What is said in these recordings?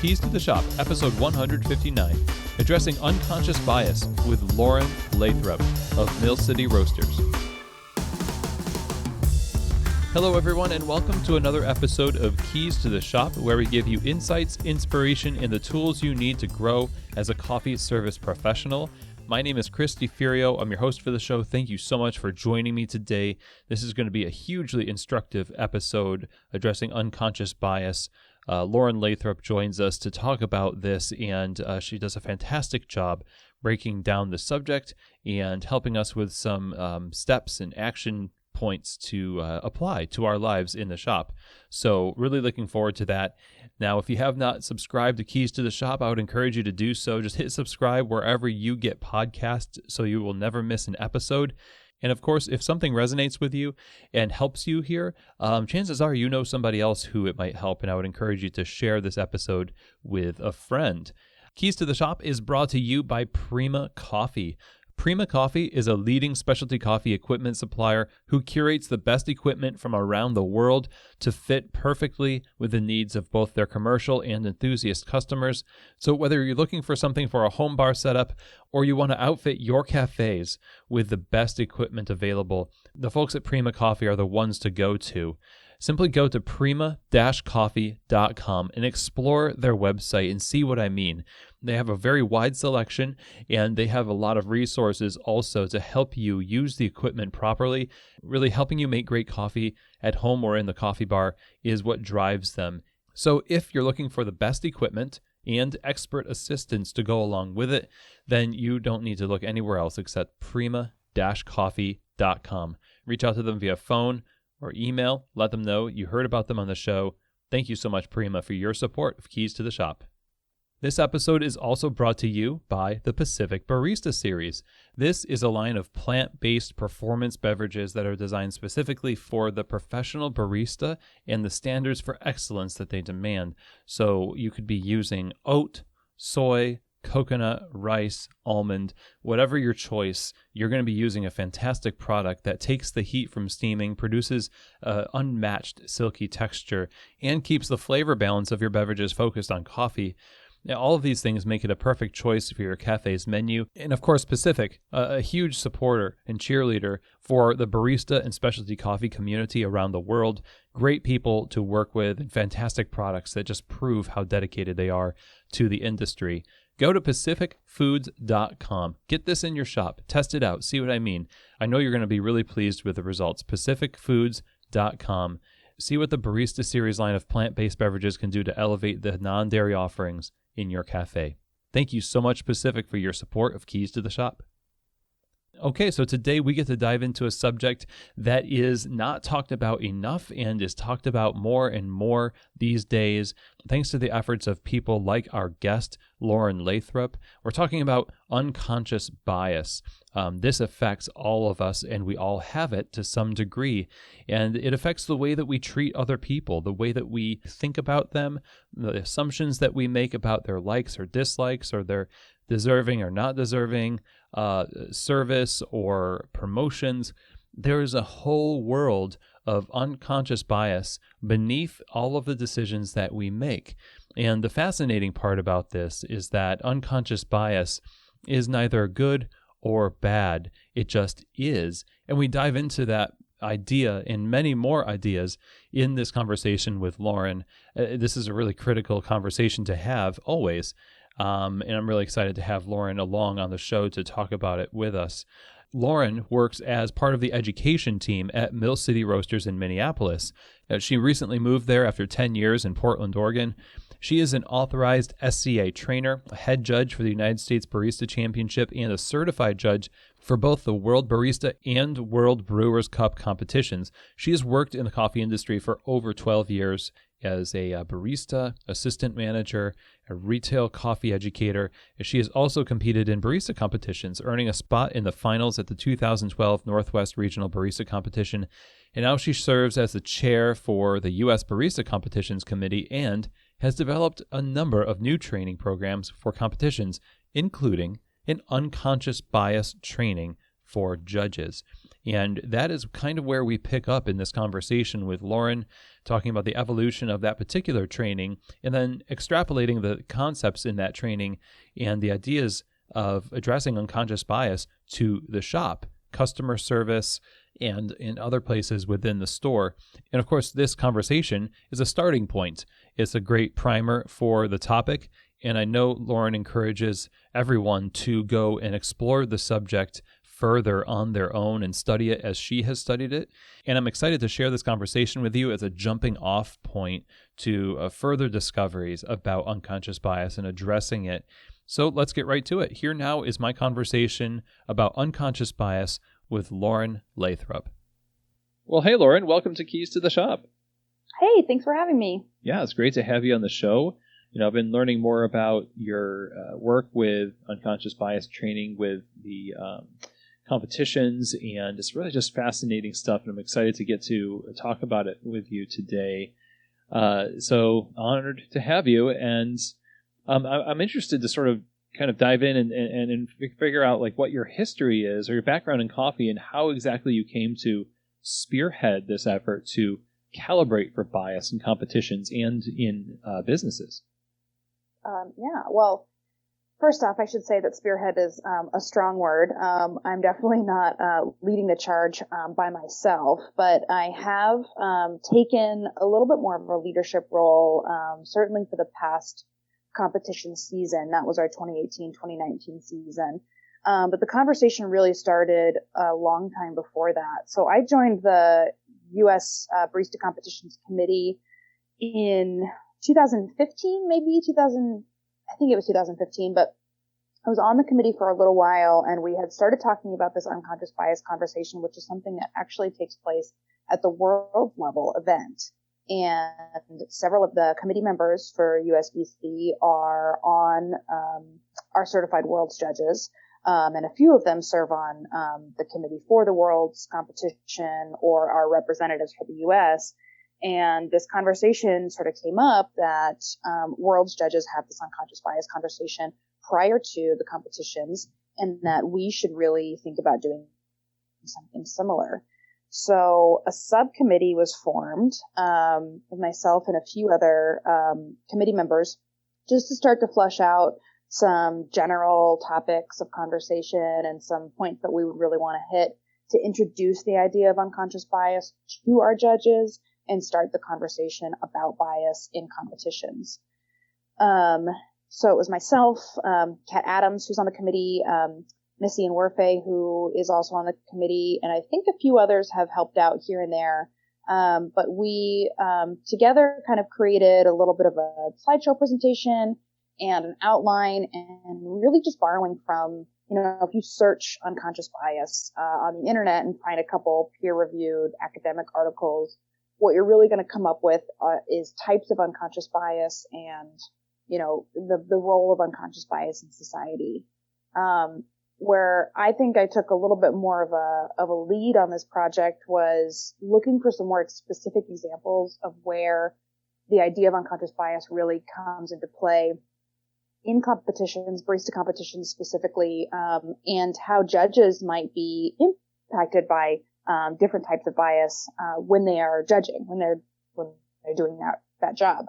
Keys to the Shop, episode 159, addressing unconscious bias with Lauren Lathrop of Mill City Roasters. Hello everyone, and welcome to another episode of Keys to the Shop, where we give you insights, inspiration, and the tools you need to grow as a coffee service professional. My name is Chris DeFurio. I'm your host for the show. Thank you so much for joining me today. This is going to be a hugely instructive episode addressing unconscious bias. Lauren Lathrop joins us to talk about this, and she does a fantastic job breaking down the subject and helping us with some steps and action points to apply to our lives in the shop. So really looking forward to that. Now, if you have not subscribed to Keys to the Shop, I would encourage you to do so. Just hit subscribe wherever you get podcasts so you will never miss an episode. And of course, if something resonates with you and helps you here, chances are you know somebody else who it might help, and I would encourage you to share this episode with a friend. Keys to the Shop is brought to you by Prima Coffee. Prima Coffee is a leading specialty coffee equipment supplier who curates the best equipment from around the world to fit perfectly with the needs of both their commercial and enthusiast customers. So whether you're looking for something for a home bar setup or you want to outfit your cafes with the best equipment available, the folks at Prima Coffee are the ones to go to. Simply go to prima-coffee.com and explore their website and see what I mean. They have a very wide selection, and they have a lot of resources also to help you use the equipment properly. Really helping you make great coffee at home or in the coffee bar is what drives them. So if you're looking for the best equipment and expert assistance to go along with it, then you don't need to look anywhere else except prima-coffee.com. Reach out to them via phone or email. Let them know you heard about them on the show. Thank you so much, Prima, for your support of Keys to the Shop. This episode is also brought to you by the Pacific Barista Series. This is a line of plant-based performance beverages that are designed specifically for the professional barista and the standards for excellence that they demand. So you could be using oat, soy, coconut, rice, almond, whatever your choice. You're going to be using a fantastic product that takes the heat from steaming, produces unmatched silky texture, and keeps the flavor balance of your beverages focused on coffee. Now, all of these things make it a perfect choice for your cafe's menu. And of course, Pacific, a huge supporter and cheerleader for the barista and specialty coffee community around the world. Great people to work with and fantastic products that just prove how dedicated they are to the industry. Go to pacificfoods.com. Get this in your shop. Test it out. See what I mean. I know you're going to be really pleased with the results. pacificfoods.com. See what the Barista Series line of plant-based beverages can do to elevate the non-dairy offerings in your cafe. Thank you so much, Pacific, for your support of Keys to the Shop. Okay, so today we get to dive into a subject that is not talked about enough and is talked about more and more these days, thanks to the efforts of people like our guest, Lauren Lathrop. We're talking about unconscious bias. This affects all of us, and we all have it to some degree, and it affects the way that we treat other people, the way that we think about them, the assumptions that we make about their likes or dislikes, or their deserving or not deserving service or promotions. There is a whole world of unconscious bias beneath all of the decisions that we make. And the fascinating part about this is that unconscious bias is neither good or bad. It just is. And we dive into that idea and many more ideas in this conversation with Lauren. This is a really critical conversation to have always. And I'm really excited to have Lauren along on the show to talk about it with us. Lauren works as part of the education team at Mill City Roasters in Minneapolis. She recently moved there after 10 years in Portland, Oregon. She is an authorized SCA trainer, a head judge for the United States Barista Championship, and a certified judge for both the World Barista and World Brewers Cup competitions. She has worked in the coffee industry for over 12 years as a barista, assistant manager, a retail coffee educator. She has also competed in barista competitions, earning a spot in the finals at the 2012 Northwest Regional Barista Competition. And now she serves as the chair for the US Barista Competitions Committee and has developed a number of new training programs for competitions, including an unconscious bias training for judges. And that is kind of where we pick up in this conversation with Lauren, talking about the evolution of that particular training, and then extrapolating the concepts in that training and the ideas of addressing unconscious bias to the shop, customer service, and in other places within the store. And of course, this conversation is a starting point. It's a great primer for the topic. And I know Lauren encourages everyone to go and explore the subject further on their own and study it as she has studied it. And I'm excited to share this conversation with you as a jumping off point to further discoveries about unconscious bias and addressing it. So let's get right to it. Here now is my conversation about unconscious bias with Lauren Lathrop. Well, hey, Lauren, welcome to Keys to the Shop. Hey, thanks for having me. Yeah, it's great to have you on the show. I've been learning more about your work with unconscious bias training with the competitions, and it's really just fascinating stuff, and I'm excited to get to talk about it with you today. So honored to have you, and I'm interested to sort of kind of dive in and figure out like what your history is or your background in coffee and how exactly you came to spearhead this effort to calibrate for bias in competitions and in businesses. Well, first off, I should say that spearhead is a strong word. I'm definitely not leading the charge by myself, but I have taken a little bit more of a leadership role, certainly for the past competition season. That was our 2018-2019 season. But the conversation really started a long time before that. So I joined the US Barista Competitions Committee in 2015, I think it was 2015, but I was on the committee for a little while, and we had started talking about this unconscious bias conversation, which is something that actually takes place at the world level event. And several of the committee members for USBC are on our certified world's judges, and a few of them serve on the committee for the world's competition or are representatives for the US. And this conversation sort of came up that world's judges have this unconscious bias conversation prior to the competitions, and that we should really think about doing something similar. So a subcommittee was formed with myself and a few other committee members just to start to flush out some general topics of conversation and some points that we would really want to hit to introduce the idea of unconscious bias to our judges and start the conversation about bias in competitions. So it was myself, Kat Adams, who's on the committee, Missy and Werfe, who is also on the committee, and I think a few others have helped out here and there. But we together kind of created a little bit of a slideshow presentation and an outline, and really just borrowing from, if you search unconscious bias on the internet and find a couple peer-reviewed academic articles, what you're really going to come up with is types of unconscious bias and, the role of unconscious bias in society. Where I think I took a little bit more of a lead on this project was looking for some more specific examples of where the idea of unconscious bias really comes into play in competitions, barista competitions specifically, and how judges might be impacted by different types of bias when they are judging, when they're doing that job.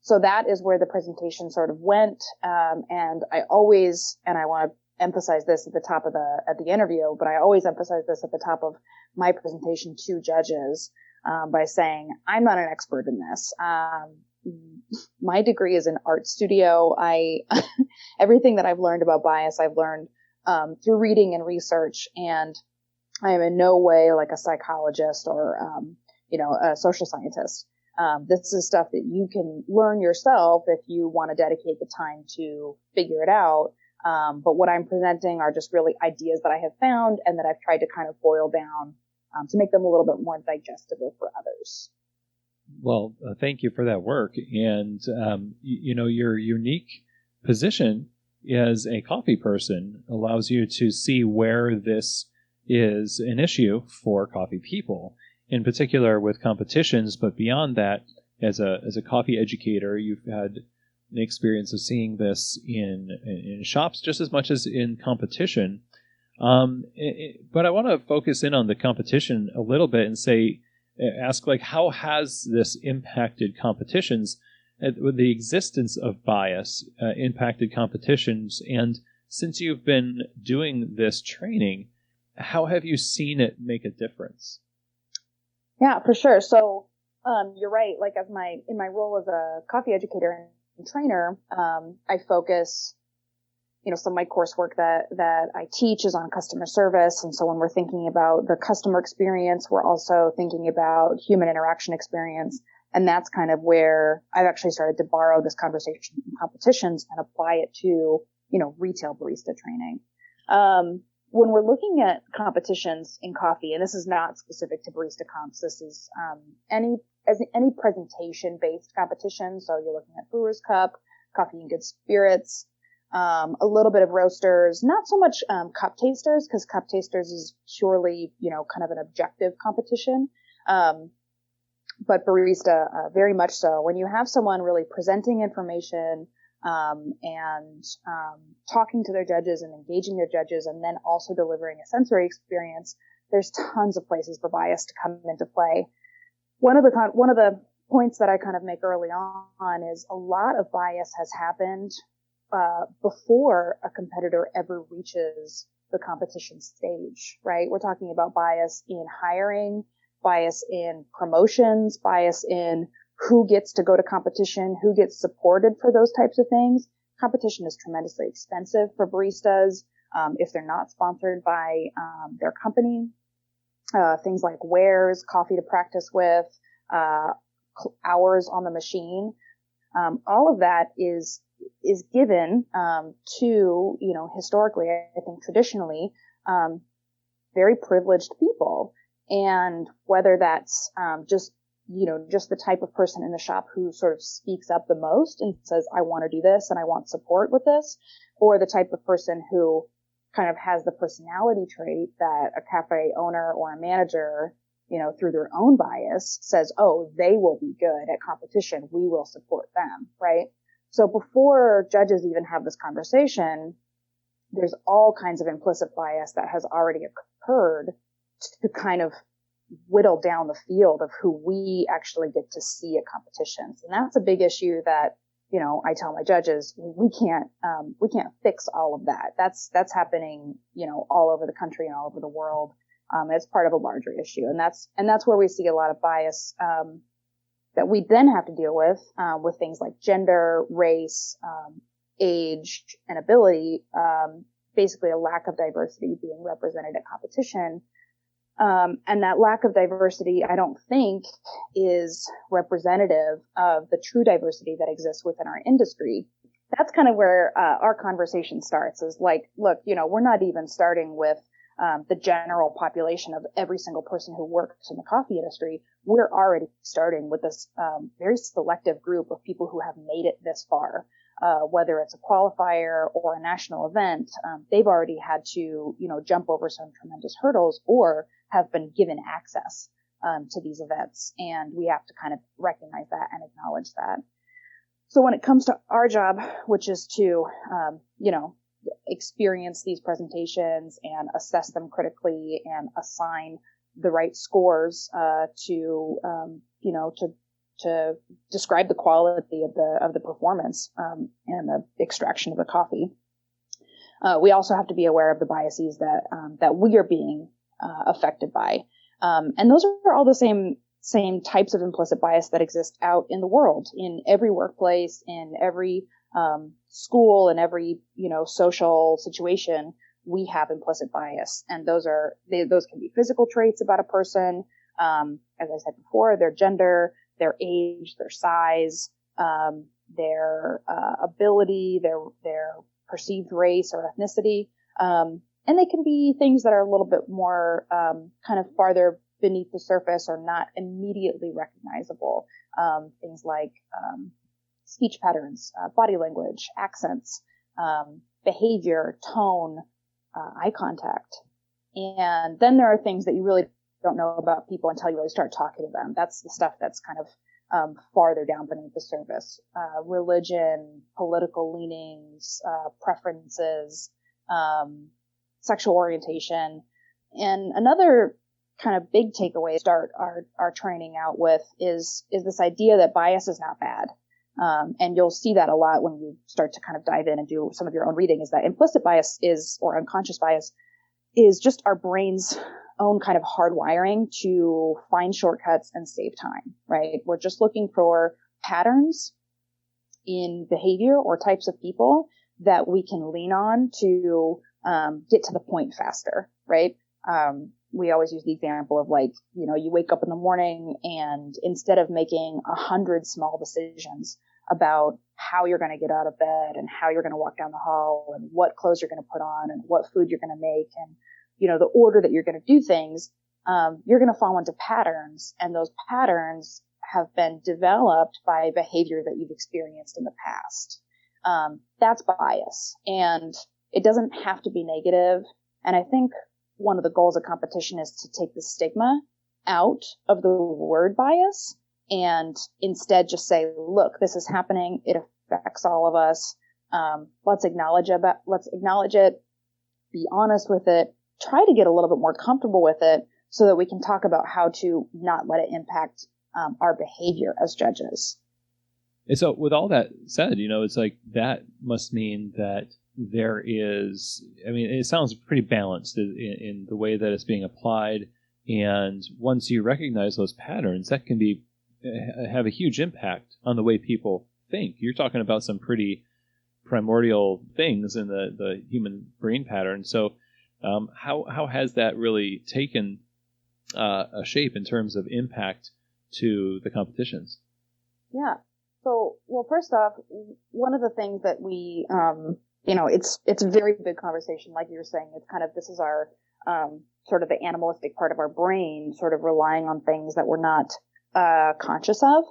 So that is where the presentation sort of went, and I want to emphasize this at the interview, but I always emphasize this at the top of my presentation to judges by saying I'm not an expert in this. My degree is in art studio. Everything that I've learned about bias, I've learned through reading and research, and I am in no way like a psychologist or a social scientist. This is stuff that you can learn yourself if you want to dedicate the time to figure it out. But what I'm presenting are just really ideas that I have found and that I've tried to kind of boil down to make them a little bit more digestible for others. Well, thank you for that work. And, your unique position as a coffee person allows you to see where this is an issue for coffee people, in particular with competitions. But beyond that, as a coffee educator, you've had the experience of seeing this in shops just as much as in competition. But I want to focus in on the competition a little bit and ask how has this impacted competitions, with the existence of bias impacted competitions, and since you've been doing this training, how have you seen it make a difference? Yeah, for sure. So, you're right. Like in my role as a coffee educator and trainer, I focus, some of my coursework that I teach is on customer service. And so when we're thinking about the customer experience, we're also thinking about human interaction experience. And that's kind of where I've actually started to borrow this conversation from competitions and apply it to, retail barista training. When we're looking at competitions in coffee, and this is not specific to barista comps, this is any presentation-based competition. So you're looking at Brewers Cup, Coffee and Good Spirits, a little bit of roasters, not so much cup tasters, because cup tasters is purely, kind of an objective competition. But barista, very much so. When you have someone really presenting information and talking to their judges and engaging their judges, and then also delivering a sensory experience, there's tons of places for bias to come into play. One of the points that I kind of make early on is a lot of bias has happened before a competitor ever reaches the competition stage, right? We're talking about bias in hiring, bias in promotions, bias in who gets to go to competition, who gets supported for those types of things. Competition is tremendously expensive for baristas if they're not sponsored by their company. Things like wares, coffee to practice with, hours on the machine. All of that is given to, historically, I think traditionally, very privileged people. And whether that's just the type of person in the shop who sort of speaks up the most and says, I want to do this and I want support with this, or the type of person who kind of has the personality trait that a cafe owner or a manager, through their own bias says, oh, they will be good at competition. We will support them, right? So before judges even have this conversation, there's all kinds of implicit bias that has already occurred to kind of whittle down the field of who we actually get to see at competitions. And that's a big issue that, I tell my judges, we can't fix all of that. That's happening, all over the country and all over the world. As part of a larger issue. And that's where we see a lot of bias, that we then have to deal with things like gender, race, age, and ability, basically a lack of diversity being represented at competition. And that lack of diversity, I don't think, is representative of the true diversity that exists within our industry. That's kind of where our conversation starts, is like, look, we're not even starting with the general population of every single person who works in the coffee industry. We're already starting with this very selective group of people who have made it this far. Whether it's a qualifier or a national event, they've already had to, jump over some tremendous hurdles or have been given access to these events. And we have to kind of recognize that and acknowledge that. So when it comes to our job, which is to, experience these presentations and assess them critically and assign the right scores to describe the quality of the performance and the extraction of the coffee. We also have to be aware of the biases that we are being affected by, and those are all the same types of implicit bias that exist out in the world, in every workplace, in every school, in every social situation. We have implicit bias, and those can be physical traits about a person, as I said before, their gender, their age, their size, their ability, their perceived race or ethnicity, and they can be things that are a little bit more kind of farther beneath the surface or not immediately recognizable. Things like speech patterns, body language, accents, behavior, tone, eye contact. And then there are things that you really don't know about people until you really start talking to them. That's the stuff that's kind of farther down beneath the surface. Religion, political leanings, preferences, sexual orientation. And another kind of big takeaway to start our training out with is this idea that bias is not bad. And you'll see that a lot when you start to kind of dive in and do some of your own reading, is that implicit bias or unconscious bias is just our brain's own kind of hardwiring to find shortcuts and save time, right? We're just looking for patterns in behavior or types of people that we can lean on to get to the point faster, right? We always use the example of like, you wake up in the morning and instead of making 100 small decisions about how you're going to get out of bed and how you're going to walk down the hall and what clothes you're going to put on and what food you're going to make and, the order that you're going to do things, you're going to fall into patterns. And those patterns have been developed by behavior that you've experienced in the past. That's bias. And it doesn't have to be negative. And I think one of the goals of competition is to take the stigma out of the word bias and instead just say, look, this is happening. It affects all of us. Let's acknowledge it, be honest with it, try to get a little bit more comfortable with it so that we can talk about how to not let it impact our behavior as judges. And so with all that said, it's like that must mean that there is, it sounds pretty balanced in the way that it's being applied. And once you recognize those patterns, that can have a huge impact on the way people think. You're talking about some pretty primordial things in the human brain pattern. So how has that really taken a shape in terms of impact to the competitions? Yeah. So, well, first off, one of the things that we, it's a very big conversation. Like you were saying, it's kind of, this is our, sort of the animalistic part of our brain, sort of relying on things that we're not, conscious of.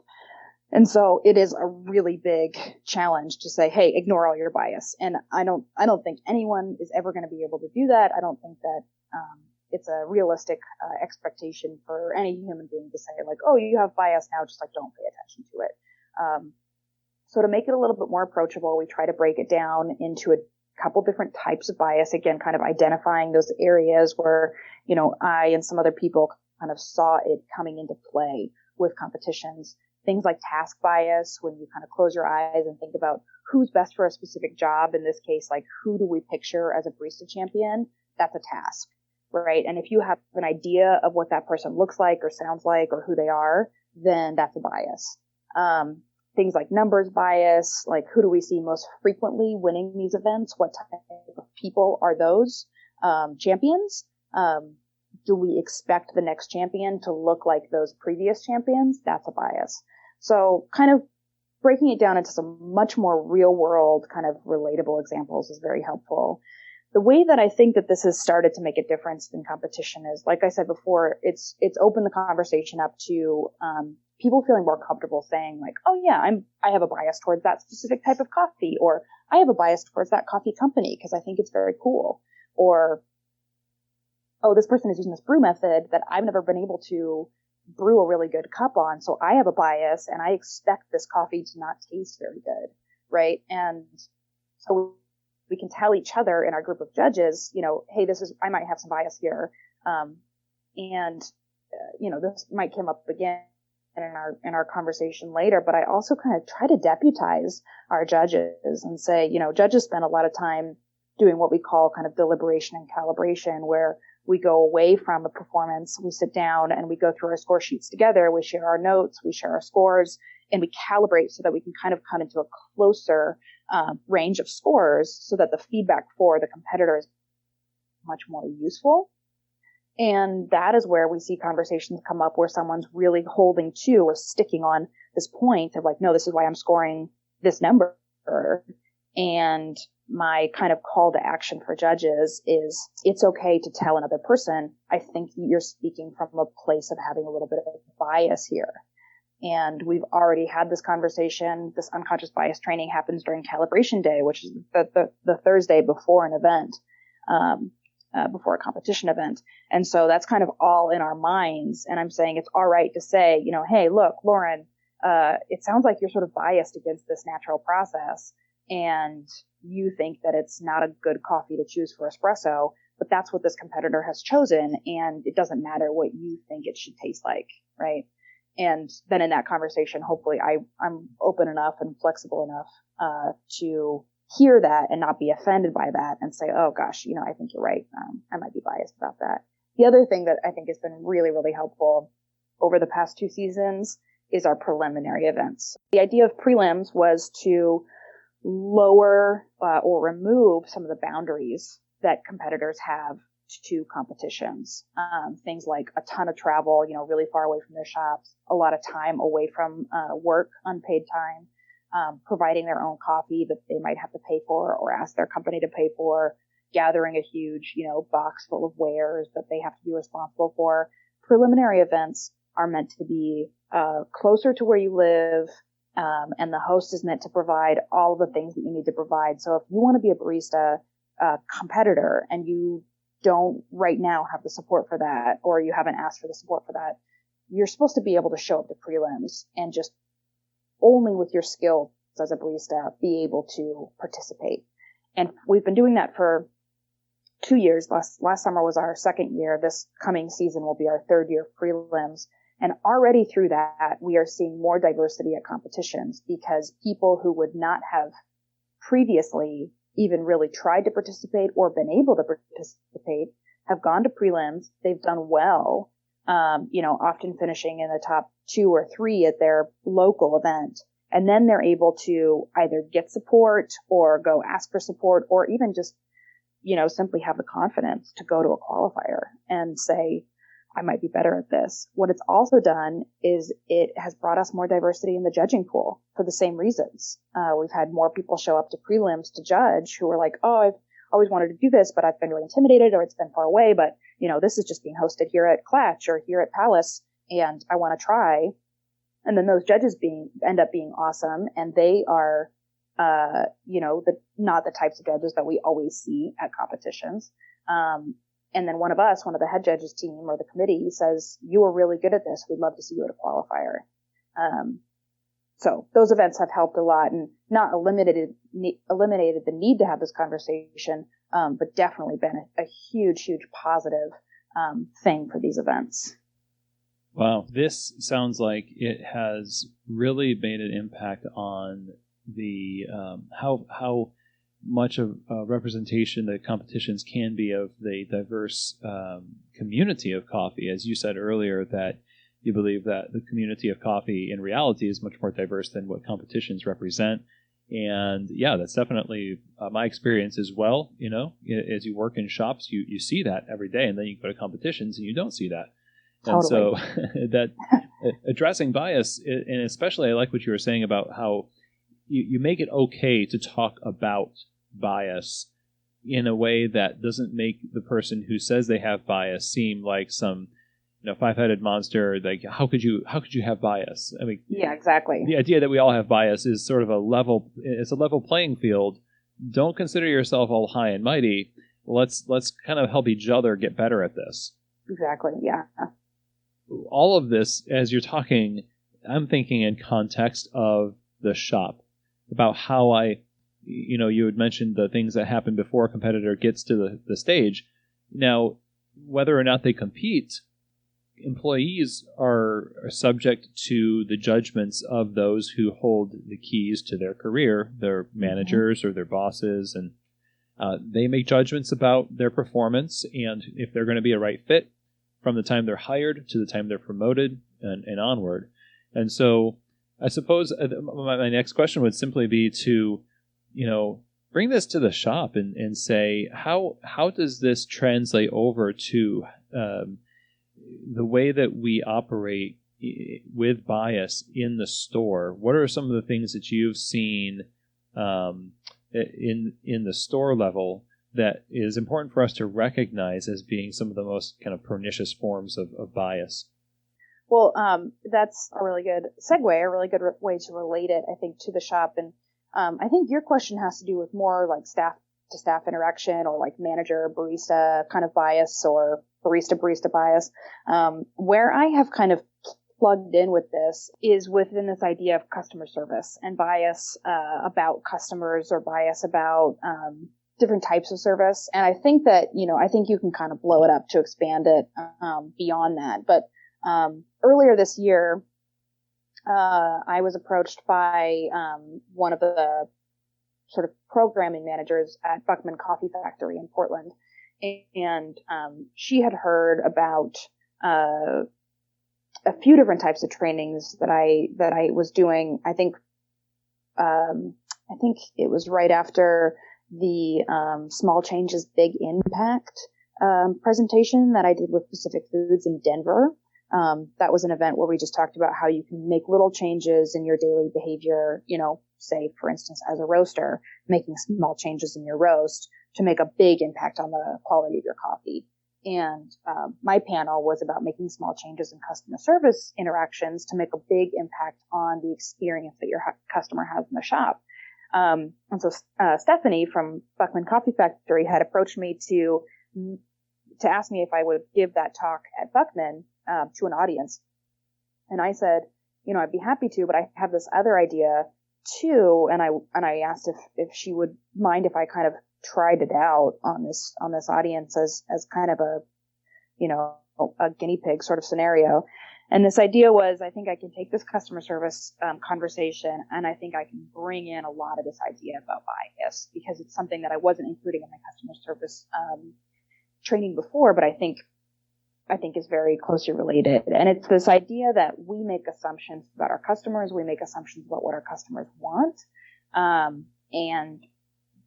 And so it is a really big challenge to say, hey, ignore all your bias. And I don't think anyone is ever going to be able to do that. I don't think that, it's a realistic expectation for any human being to say like, oh, you have bias now, just like don't pay attention to it. So to make it a little bit more approachable, we try to break it down into a couple different types of bias. Again, kind of identifying those areas where, I and some other people kind of saw it coming into play with competitions. Things like task bias, when you kind of close your eyes and think about who's best for a specific job. In this case, like who do we picture as a barista champion? That's a task, right? And if you have an idea of what that person looks like or sounds like or who they are, then that's a bias. Things like numbers bias, like who do we see most frequently winning these events? What type of people are those champions? Do we expect the next champion to look like those previous champions? That's a bias. So kind of breaking it down into some much more real world kind of relatable examples is very helpful. The way that I think that this has started to make a difference in competition is, like I said before, it's opened the conversation up to people feeling more comfortable saying like, oh yeah, I have a bias towards that specific type of coffee, or I have a bias towards that coffee company because I think it's very cool, or oh, this person is using this brew method that I've never been able to brew a really good cup on, so I have a bias and I expect this coffee to not taste very good, right? And so we can tell each other in our group of judges, hey, I might have some bias here, this might come up again in our conversation later, but I also kind of try to deputize our judges and say, judges spend a lot of time doing what we call kind of deliberation and calibration, where we go away from the performance, we sit down and we go through our score sheets together, we share our notes, we share our scores, and we calibrate so that we can kind of come into a closer range of scores so that the feedback for the competitor is much more useful. And that is where we see conversations come up where someone's really holding to or sticking on this point of like, no, this is why I'm scoring this number. And my kind of call to action for judges is it's okay to tell another person, I think you're speaking from a place of having a little bit of bias here. And we've already had this conversation. This unconscious bias training happens during calibration day, which is the Thursday before an event, before a competition event. And so that's kind of all in our minds. And I'm saying it's all right to say, hey, look, Lauren, it sounds like you're sort of biased against this natural process. And you think that it's not a good coffee to choose for espresso, but but that's what this competitor has chosen, and it doesn't matter what you think it should taste like, right? And then in that conversation, hopefully I'm open enough and flexible enough to hear that and not be offended by that and say, oh gosh, I think you're right. I might be biased about that. The other thing that I think has been really, really helpful over the past 2 seasons is our preliminary events. The idea of prelims was to lower or remove some of the boundaries that competitors have to competitions. Things like a ton of travel, really far away from their shops, a lot of time away from work, unpaid time, providing their own coffee that they might have to pay for or ask their company to pay for, gathering a huge, box full of wares that they have to be responsible for. Preliminary events are meant to be closer to where you live, and the host is meant to provide all the things that you need to provide. So if you want to be a barista competitor and you don't right now have the support for that, or you haven't asked for the support for that, you're supposed to be able to show up to prelims and just only with your skills as a barista be able to participate. And we've been doing that for 2 years. Last summer was our 2nd year. This coming season will be our 3rd year of prelims. And already through that, we are seeing more diversity at competitions because people who would not have previously even really tried to participate or been able to participate have gone to prelims. They've done well, often finishing in the top 2 or 3 at their local event. And then they're able to either get support or go ask for support or even just, simply have the confidence to go to a qualifier and say, I might be better at this. What it's also done is it has brought us more diversity in the judging pool for the same reasons. We've had more people show up to prelims to judge who are like, oh, I've always wanted to do this, but I've been really intimidated or it's been far away. But, this is just being hosted here at Clatch or here at Palace and I want to try. And then those judges end up being awesome. And they are, not the types of judges that we always see at competitions. And then one of the head judges team or the committee says, you were really good at this. We'd love to see you at a qualifier. So those events have helped a lot and not eliminated the need to have this conversation, but definitely been a huge, huge positive thing for these events. Wow. This sounds like it has really made an impact on the how much of representation the competitions can be of the diverse community of coffee. As you said earlier, that you believe that the community of coffee in reality is much more diverse than what competitions represent. And yeah, that's definitely my experience as well. As you work in shops, you see that every day, and then you go to competitions and you don't see that. And totally. So that addressing bias, and especially I like what you were saying about how you make it okay to talk about bias in a way that doesn't make the person who says they have bias seem like some five-headed monster. Like how could you have bias? I mean, yeah, exactly. The idea that we all have bias is sort of a level playing field. Don't consider yourself all high and mighty. Let's kind of help each other get better at this. Exactly. Yeah. All of this, as you're talking, I'm thinking in context of the shop, about how you had mentioned the things that happen before a competitor gets to the stage. Now, whether or not they compete, employees are subject to the judgments of those who hold the keys to their career, their managers or their bosses, and they make judgments about their performance and if they're going to be a right fit from the time they're hired to the time they're promoted and onward. And so I suppose my next question would simply be to, bring this to the shop and say, how does this translate over to the way that we operate with bias in the store? What are some of the things that you've seen in the store level that is important for us to recognize as being some of the most kind of pernicious forms of bias? Well, that's a really good segue, a really good way to relate it, I think, to the shop. And I think your question has to do with more like staff-to-staff interaction or like manager-barista kind of bias or barista-barista bias. Where I have kind of plugged in with this is within this idea of customer service and bias about customers or bias about different types of service. And I think that, I think you can kind of blow it up to expand it beyond that. But earlier this year, I was approached by one of the sort of programming managers at Buckman Coffee Factory in Portland. And she had heard about a few different types of trainings that I was doing. I think it was right after the Small Changes, Big Impact presentation that I did with Pacific Foods in Denver. That was an event where we just talked about how you can make little changes in your daily behavior, say, for instance, as a roaster, making small changes in your roast to make a big impact on the quality of your coffee. And my panel was about making small changes in customer service interactions to make a big impact on the experience that your customer has in the shop. And so Stephanie from Buckman Coffee Factory had approached me to ask me if I would give that talk at Buckman to an audience. And I said, I'd be happy to, but I have this other idea too. And I asked if she would mind if I kind of tried it out on this audience as kind of a guinea pig sort of scenario. And this idea was, I think I can take this customer service conversation, and I think I can bring in a lot of this idea about bias, because it's something that I wasn't including in my customer service training before, but I think is very closely related. And it's this idea that we make assumptions about our customers, we make assumptions about what our customers want, and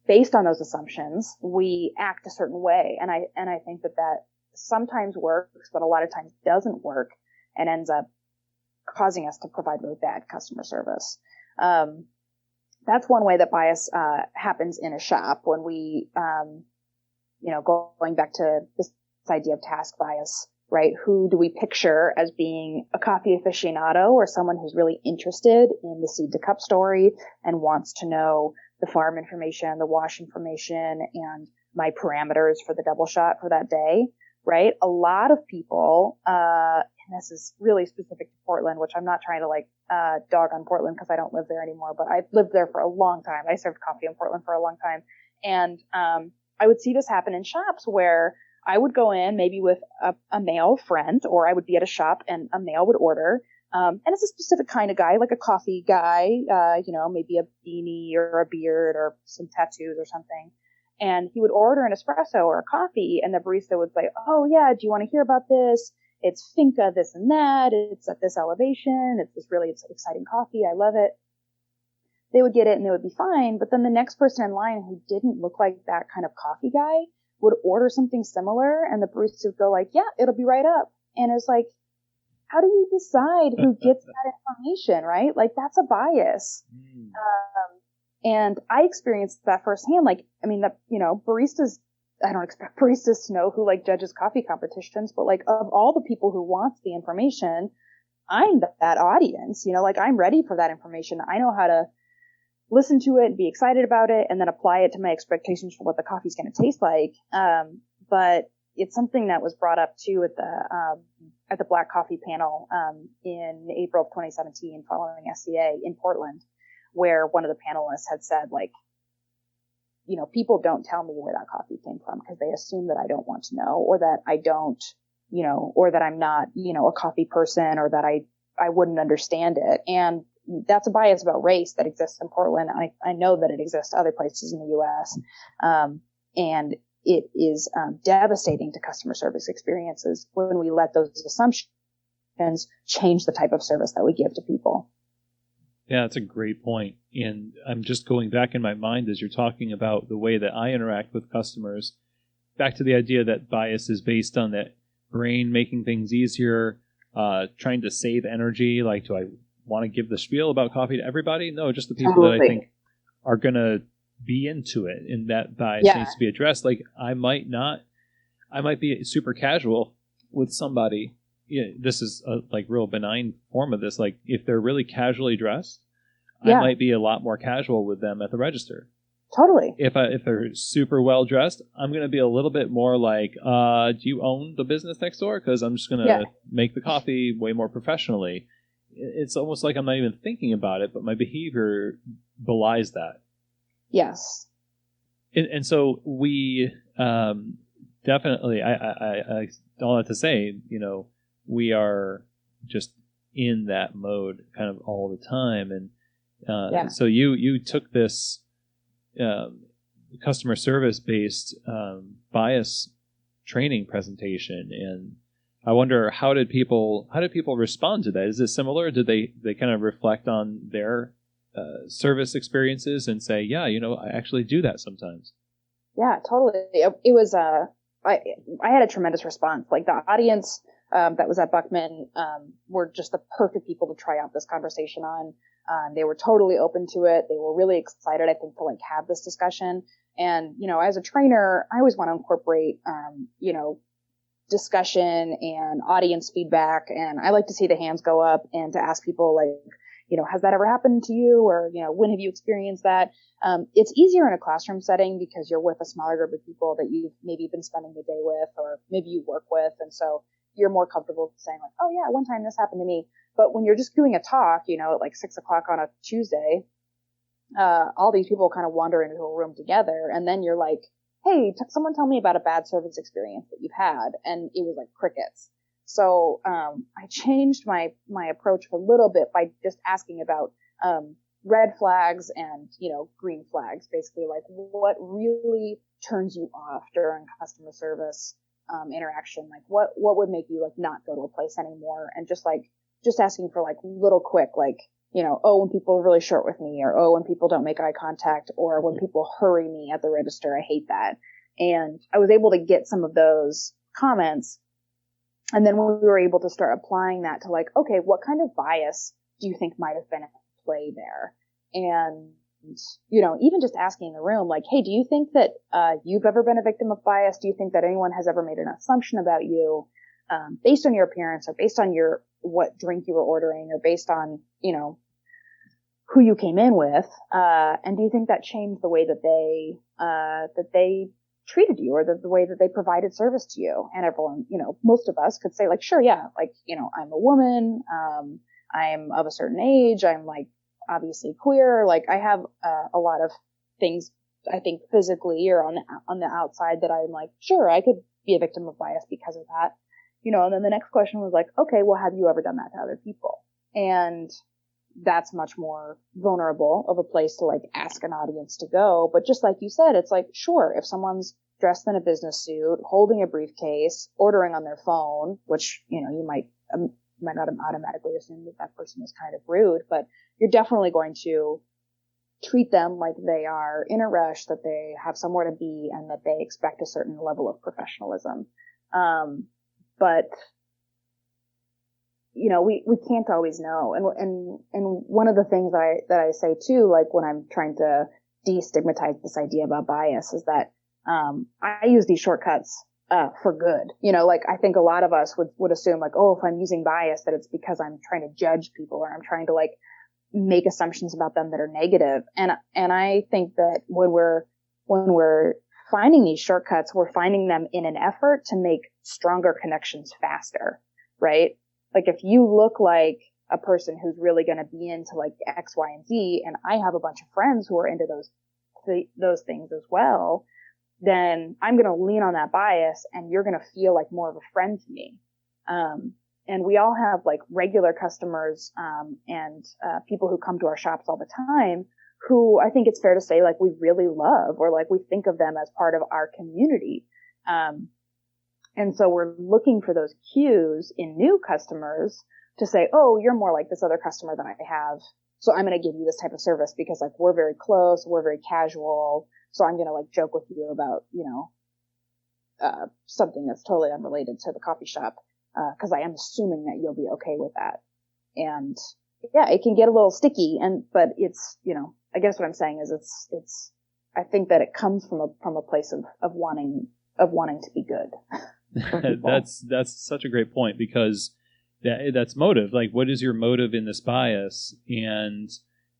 based on those assumptions, we act a certain way. And I think that sometimes works, but a lot of times doesn't work, and ends up causing us to provide really bad customer service. That's one way that bias happens in a shop when we, going back to this idea of task bias, right? Who do we picture as being a coffee aficionado or someone who's really interested in the seed to cup story and wants to know the farm information, the wash information, and my parameters for the double shot for that day, right? A lot of people, and this is really specific to Portland, which I'm not trying to dog on Portland because I don't live there anymore, but I've lived there for a long time. I served coffee in Portland for a long time. And I would see this happen in shops where I would go in maybe with a male friend, or I would be at a shop and a male would order. And it's a specific kind of guy, like a coffee guy, maybe a beanie or a beard or some tattoos or something. And he would order an espresso or a coffee, and the barista would say, oh yeah, do you want to hear about this? It's Finca this and that. It's at this elevation. It's this really exciting coffee. I love it. They would get it and they would be fine. But then the next person in line who didn't look like that kind of coffee guy would order something similar, and the barista would go like, yeah, it'll be right up. And it's like, how do you decide who gets that information, right? Like, that's a bias. And I experienced that firsthand. Baristas, I don't expect baristas to know who judges coffee competitions, but of all the people who wants the information, I'm that audience, I'm ready for that information. I know how to listen to it and be excited about it and then apply it to my expectations for what the coffee's going to taste like. But it's something that was brought up too at the Black Coffee panel, in April of 2017 following SCA in Portland, where one of the panelists had said, people don't tell me where that coffee came from because they assume that I don't want to know, or that I don't, or that I'm not, a coffee person, or that I wouldn't understand it. And that's a bias about race that exists in Portland. I know that it exists other places in the U.S. And it is devastating to customer service experiences when we let those assumptions change the type of service that we give to people. Yeah, that's a great point. And I'm just going back in my mind as you're talking about the way that I interact with customers, back to the idea that bias is based on that brain making things easier, trying to save energy. Do I want to give the spiel about coffee to everybody? No, just the people that I think are going to be into it, and that bias needs to be addressed. I might be super casual with somebody. Yeah, this is a real benign form of this. If they're really casually dressed, I might be a lot more casual with them at the register. Totally. If they're super well dressed, I'm going to be a little bit more do you own the business next door? Because I'm just going to make the coffee way more professionally. It's almost like I'm not even thinking about it, but my behavior belies that. Yes. And so we definitely, I don't have to say, we are just in that mode kind of all the time. And so you took this customer service based bias training presentation, and I wonder how did people respond to that? Is it similar? Did they kind of reflect on their service experiences and say, yeah, I actually do that sometimes? Yeah, totally. It was I had a tremendous response. Like the audience that was at Buckman were just the perfect people to try out this conversation on. They were totally open to it. They were really excited, I think, to like have this discussion. And, as a trainer, I always want to incorporate, discussion and audience feedback. And I like to see the hands go up and to ask people like, has that ever happened to you? Or, when have you experienced that? It's easier in a classroom setting because you're with a smaller group of people that you've maybe been spending the day with, or maybe you work with. And so you're more comfortable saying like, oh yeah, one time this happened to me. But when you're just doing a talk, at like 6 o'clock on a Tuesday, all these people kind of wander into a room together, and then you're like, hey, someone tell me about a bad service experience that you've had. And it was like crickets. So, I changed my approach a little bit by just asking about, red flags and, green flags, basically like what really turns you off during customer service, interaction. Like what would make you like not go to a place anymore? And just asking for like little quick, like, oh, when people are really short with me, or oh, when people don't make eye contact, or when people hurry me at the register, I hate that. And I was able to get some of those comments. And then we were able to start applying that to like, okay, what kind of bias do you think might have been at play there? And, even just asking in the room, like, hey, do you think that you've ever been a victim of bias? Do you think that anyone has ever made an assumption about you based on your appearance, or based on what drink you were ordering, or based on, who you came in with? And do you think that changed the way that they treated you, or the way that they provided service to you? And everyone, most of us could say like, sure, yeah, like, I'm a woman, I'm of a certain age, I'm like obviously queer, like I have a lot of things, I think physically or on the outside that I'm like, sure, I could be a victim of bias because of that. And then the next question was like, okay, well, have you ever done that to other people? And that's much more vulnerable of a place to like ask an audience to go. But just like you said, it's like, sure, if someone's dressed in a business suit, holding a briefcase, ordering on their phone, which, you might not automatically assume that person is kind of rude, but you're definitely going to treat them like they are in a rush, that they have somewhere to be, and that they expect a certain level of professionalism. But we can't always know. And one of the things that I say too, like when I'm trying to destigmatize this idea about bias, is that, I use these shortcuts, for good. Like I think a lot of us would assume like, oh, if I'm using bias, that it's because I'm trying to judge people, or I'm trying to like make assumptions about them that are negative. And I think that when we're finding these shortcuts, we're finding them in an effort to make stronger connections faster, right? Like if you look like a person who's really going to be into like X, Y, and Z, and I have a bunch of friends who are into those things as well, then I'm going to lean on that bias, and you're going to feel like more of a friend to me. And we all have like regular customers, and people who come to our shops all the time, who I think it's fair to say like we really love, or like we think of them as part of our community. And so we're looking for those cues in new customers to say, oh, you're more like this other customer that I have, so I'm going to give you this type of service because like we're very close, we're very casual. So I'm going to like joke with you about, something that's totally unrelated to the coffee shop, because I am assuming that you'll be okay with that. And yeah, it can get a little sticky, but it's, I guess what I'm saying is it's, I think that it comes from a place of wanting to be good. That's such a great point, because that's motive. Like, what is your motive in this bias? And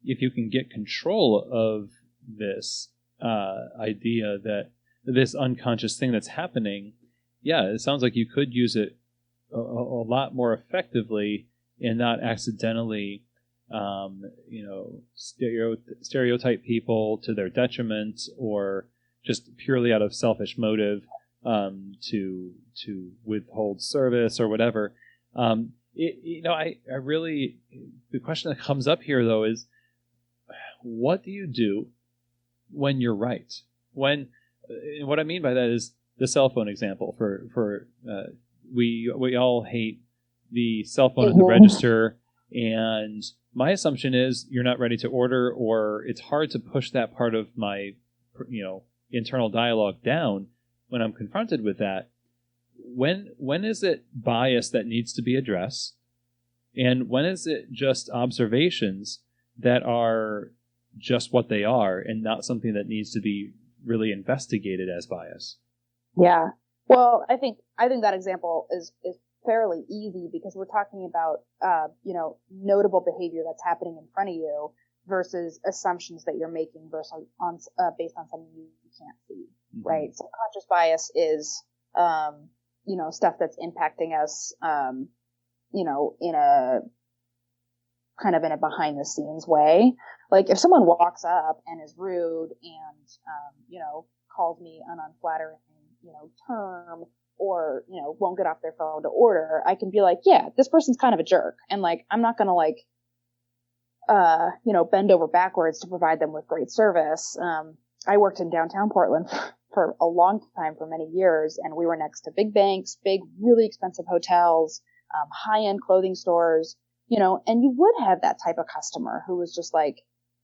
if you can get control of this idea, that this unconscious thing that's happening, yeah, it sounds like you could use it a lot more effectively and not accidentally, stereotype people to their detriment, or just purely out of selfish motive to withhold service or whatever. I really, the question that comes up here though is, what do you do when you're right? What I mean by that is the cell phone example. We all hate the cell phone at the register, and my assumption is you're not ready to order, or it's hard to push that part of my internal dialogue down when I'm confronted with that. When is it bias that needs to be addressed, and when is it just observations that are just what they are and not something that needs to be really investigated as bias? Yeah. Well, I think that example is fairly easy because we're talking about notable behavior that's happening in front of you versus assumptions that you're making based on something you can't see, mm-hmm. right? Subconscious bias is stuff that's impacting us in a kind of in a behind the scenes way. Like if someone walks up and is rude and calls me an unflattering term, or won't get off their phone to order, I can be like, yeah, this person's kind of a jerk, and like I'm not gonna bend over backwards to provide them with great service. I worked in downtown Portland for a long time, for many years, and we were next to big banks, big, really expensive hotels, high-end clothing stores, and you would have that type of customer who was just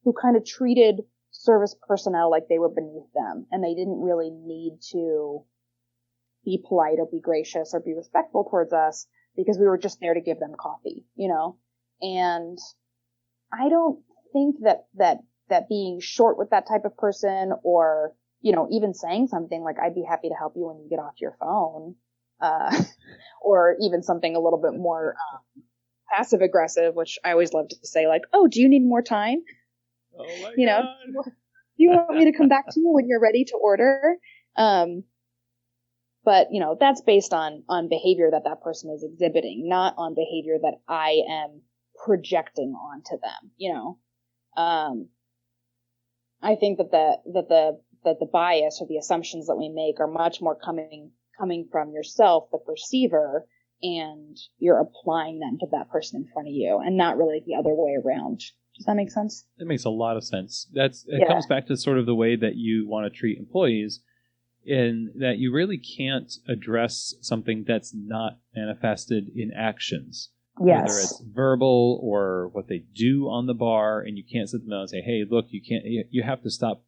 who kind of treated service personnel like they were beneath them, and they didn't really need to be polite or be gracious or be respectful towards us because we were just there to give them coffee, and I don't think that being short with that type of person, or, even saying something like, I'd be happy to help you when you get off your phone, or even something a little bit more, passive aggressive, which I always love to say, like, oh, do you need more time? Oh my God. Do you want me to come back to you when you're ready to order? But, that's based on behavior that person is exhibiting, not on behavior that I am projecting onto them, I think that the bias or the assumptions that we make are much more coming from yourself, the perceiver, and you're applying them to that person in front of you, and not really the other way around. Does that make sense? It makes a lot of sense. It comes back to sort of the way that you want to treat employees, in that you really can't address something that's not manifested in actions. Yes. Whether it's verbal or what they do on the bar, and you can't sit them down and say, hey, look, you have to stop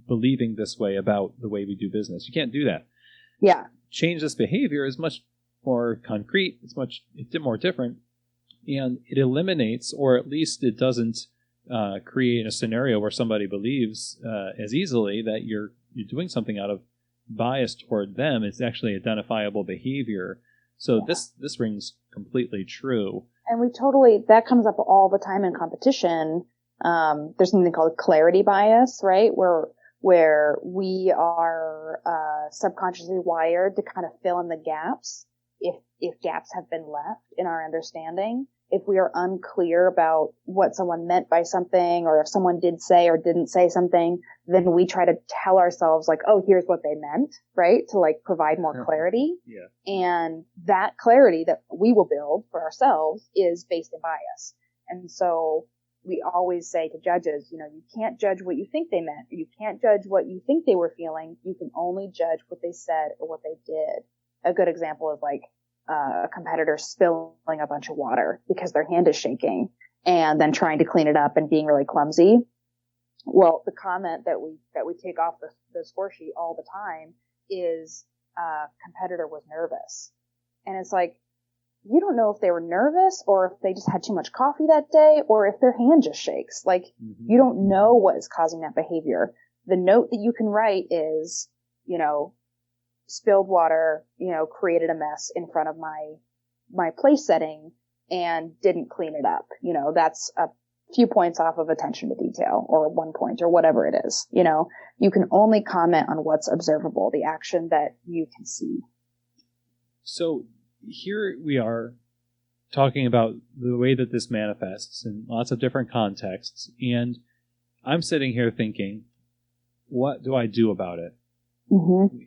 believing this way about the way we do business. You can't do that. Yeah. Change this behavior is much more concrete. It's more different. And it eliminates, or at least it doesn't create a scenario where somebody believes as easily that you're doing something out of bias toward them. It's actually identifiable behavior. So this rings completely true. And that comes up all the time in competition. There's something called clarity bias, right? Where we are subconsciously wired to kind of fill in the gaps if gaps have been left in our understanding. If we are unclear about what someone meant by something, or if someone did say or didn't say something, then we try to tell ourselves like, oh, here's what they meant, right? To provide more clarity. Yeah. And that clarity that we will build for ourselves is based in bias. And so we always say to judges, you can't judge what you think they meant. You can't judge what you think they were feeling. You can only judge what they said or what they did. A good example is a competitor spilling a bunch of water because their hand is shaking, and then trying to clean it up and being really clumsy. Well, the comment that we take off the score sheet all the time is competitor was nervous. And it's you don't know if they were nervous or if they just had too much coffee that day or if their hand just shakes. You don't know what is causing that behavior. The note that you can write is, spilled water, created a mess in front of my place setting and didn't clean it up. That's a few points off of attention to detail, or 1 point, or whatever it is. You can only comment on what's observable, the action that you can see. So here we are talking about the way that this manifests in lots of different contexts, and I'm sitting here thinking, what do I do about it?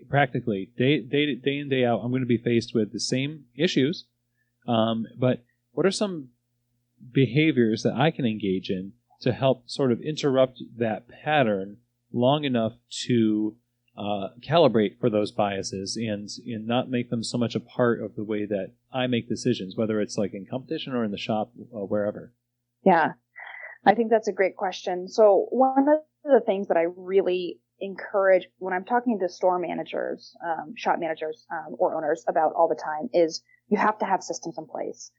practically day in, day out, I'm going to be faced with the same issues. But what are some behaviors that I can engage in to help sort of interrupt that pattern long enough to calibrate for those biases and not make them so much a part of the way that I make decisions, whether it's like in competition or in the shop, wherever? Yeah, I think that's a great question. So one of the things that I really encourage when I'm talking to store managers, shop managers, or owners about all the time is you have to have systems in place.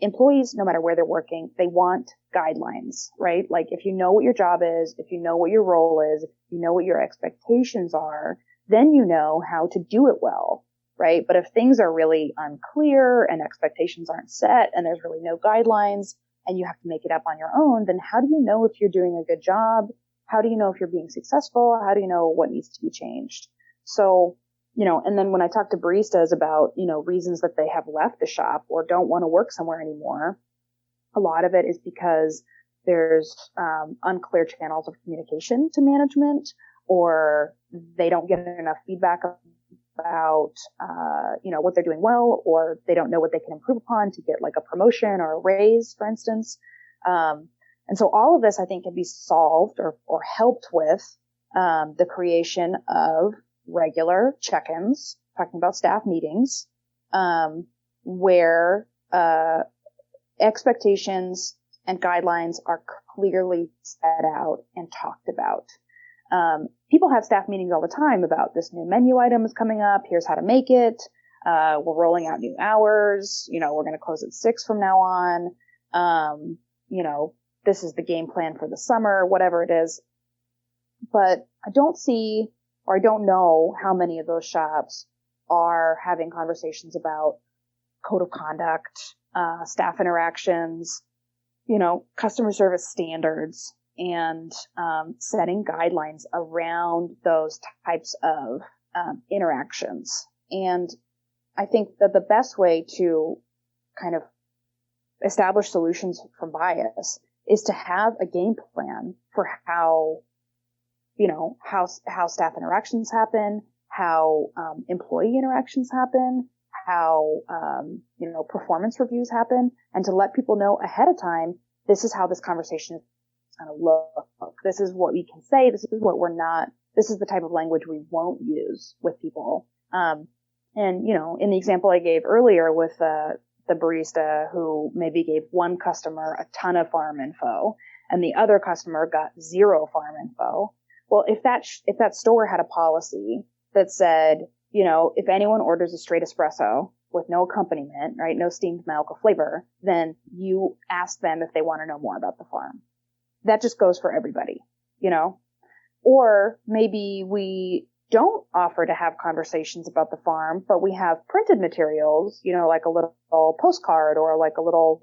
Employees, no matter where they're working, they want guidelines, right? Like if you know what your job is, if you know what your role is, if you know what your expectations are, then you know how to do it well, right? But if things are really unclear and expectations aren't set and there's really no guidelines and you have to make it up on your own, then how do you know if you're doing a good job? How do you know if you're being successful? How do you know what needs to be changed? So, and then when I talk to baristas about, reasons that they have left the shop or don't want to work somewhere anymore, a lot of it is because there's unclear channels of communication to management, or they don't get enough feedback about, what they're doing well, or they don't know what they can improve upon to get like a promotion or a raise, for instance. And so all of this, I think, can be solved or helped with the creation of regular check-ins, talking about staff meetings, where expectations and guidelines are clearly set out and talked about. People have staff meetings all the time about this new menu item is coming up. Here's how to make it. We're rolling out new hours. We're going to close at 6 from now on. This is the game plan for the summer, whatever it is. But I don't see, or I don't know how many of those shops are having conversations about code of conduct, staff interactions, customer service standards, and setting guidelines around those types of interactions. And I think that the best way to kind of establish solutions from bias is to have a game plan for how staff interactions happen, how employee interactions happen, how performance reviews happen, and to let people know ahead of time, this is how this conversation is going to look. This is what we can say. This is what we're not. This is the type of language we won't use with people. And in the example I gave earlier with the barista who maybe gave one customer a ton of farm info and the other customer got 0 farm info. Well, if that store had a policy that said, if anyone orders a straight espresso with no accompaniment, right, no steamed milk or flavor, then you ask them if they want to know more about the farm. That just goes for everybody, Or maybe we don't offer to have conversations about the farm, but we have printed materials, like a little postcard or like a little,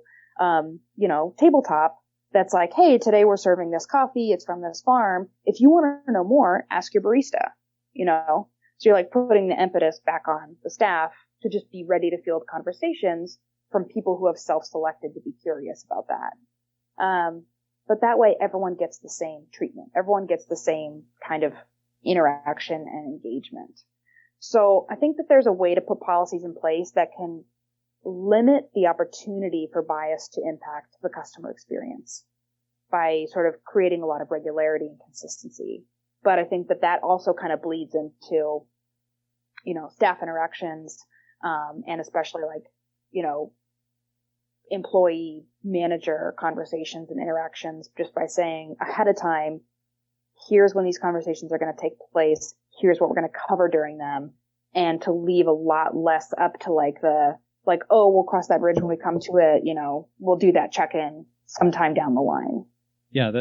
tabletop that's like, hey, today we're serving this coffee. It's from this farm. If you want to know more, ask your barista, So you're like putting the impetus back on the staff to just be ready to field conversations from people who have self-selected to be curious about that. But that way everyone gets the same treatment. Everyone gets the same kind of interaction and engagement. So I think that there's a way to put policies in place that can limit the opportunity for bias to impact the customer experience by sort of creating a lot of regularity and consistency. But I think that also kind of bleeds into, staff interactions, and especially like, employee manager conversations and interactions, just by saying ahead of time, here's when these conversations are going to take place. Here's what we're going to cover during them. And to leave a lot less up to we'll cross that bridge when we come to it. We'll do that check-in sometime down the line. Yeah,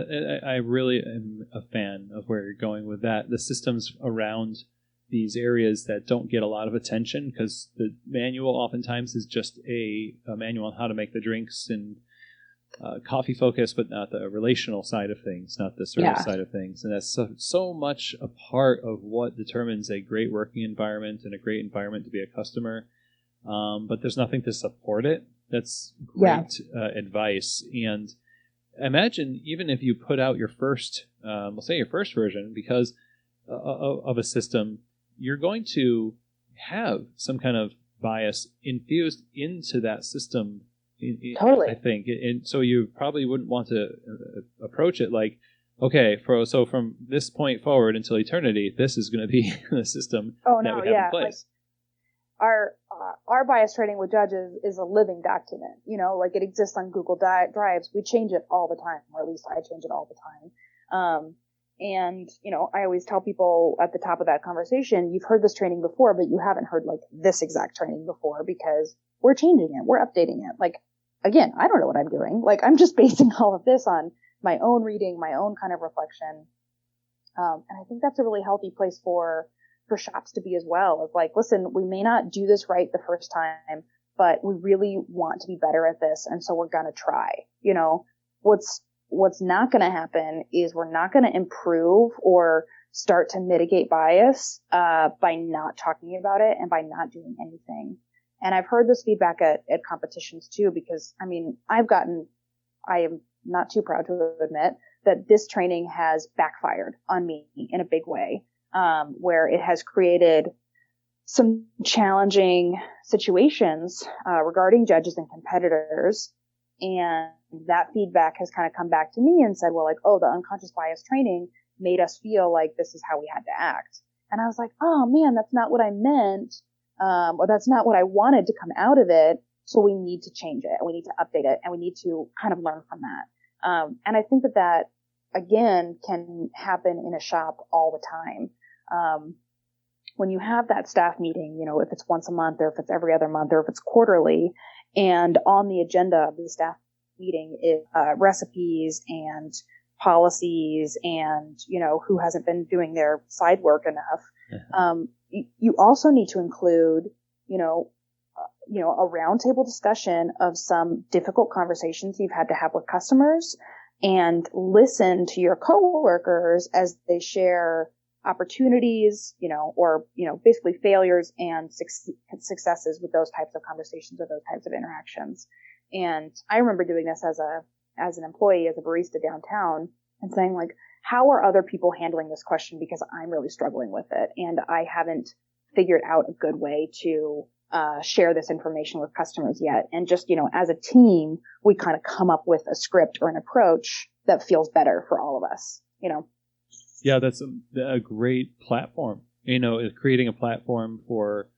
I really am a fan of where you're going with that. The systems around these areas that don't get a lot of attention, because the manual oftentimes is just a manual on how to make the drinks and coffee focus, but not the relational side of things, not the service side of things. And that's so much a part of what determines a great working environment and a great environment to be a customer. But there's nothing to support it. That's great advice. And imagine even if you put out your first, let's say your first version, because of a system, you're going to have some kind of bias infused into that system. Totally. I think. And so you probably wouldn't want to approach it like, okay, so from this point forward until eternity, this is going to be the system that we have in place. Like our bias training with judges is a living document. Like it exists on Google Drives. We change it all the time, or at least I change it all the time. And I always tell people at the top of that conversation, you've heard this training before, but you haven't heard like this exact training before because we're changing it. We're updating it. Like, again, I don't know what I'm doing. Like, I'm just basing all of this on my own reading, my own kind of reflection. And I think that's a really healthy place for shops to be as well. It's like, listen, we may not do this right the first time, but we really want to be better at this. And so we're going to try. What's not going to happen is we're not going to improve or start to mitigate bias, by not talking about it and by not doing anything. And I've heard this feedback at competitions too, because I am not too proud to admit that this training has backfired on me in a big way, where it has created some challenging situations, regarding judges and competitors. And that feedback has kind of come back to me and said, well, like, oh, the unconscious bias training made us feel like this is how we had to act. And I was like, oh man, that's not what I meant. Or that's not what I wanted to come out of it. So we need to change it and we need to update it and we need to kind of learn from that. And I think that again can happen in a shop all the time. When you have that staff meeting, if it's once a month or if it's every other month or if it's quarterly, and on the agenda of the staff meeting is recipes and policies and, who hasn't been doing their side work enough. You also need to include, a roundtable discussion of some difficult conversations you've had to have with customers and listen to your coworkers as they share opportunities, or basically failures and successes with those types of conversations or those types of interactions. And I remember doing this as an employee, as a barista downtown, and saying like, how are other people handling this question? Because I'm really struggling with it, and I haven't figured out a good way to share this information with customers yet. And just, as a team, we kind of come up with a script or an approach that feels better for all of us, Yeah, that's a great platform. Creating a platform for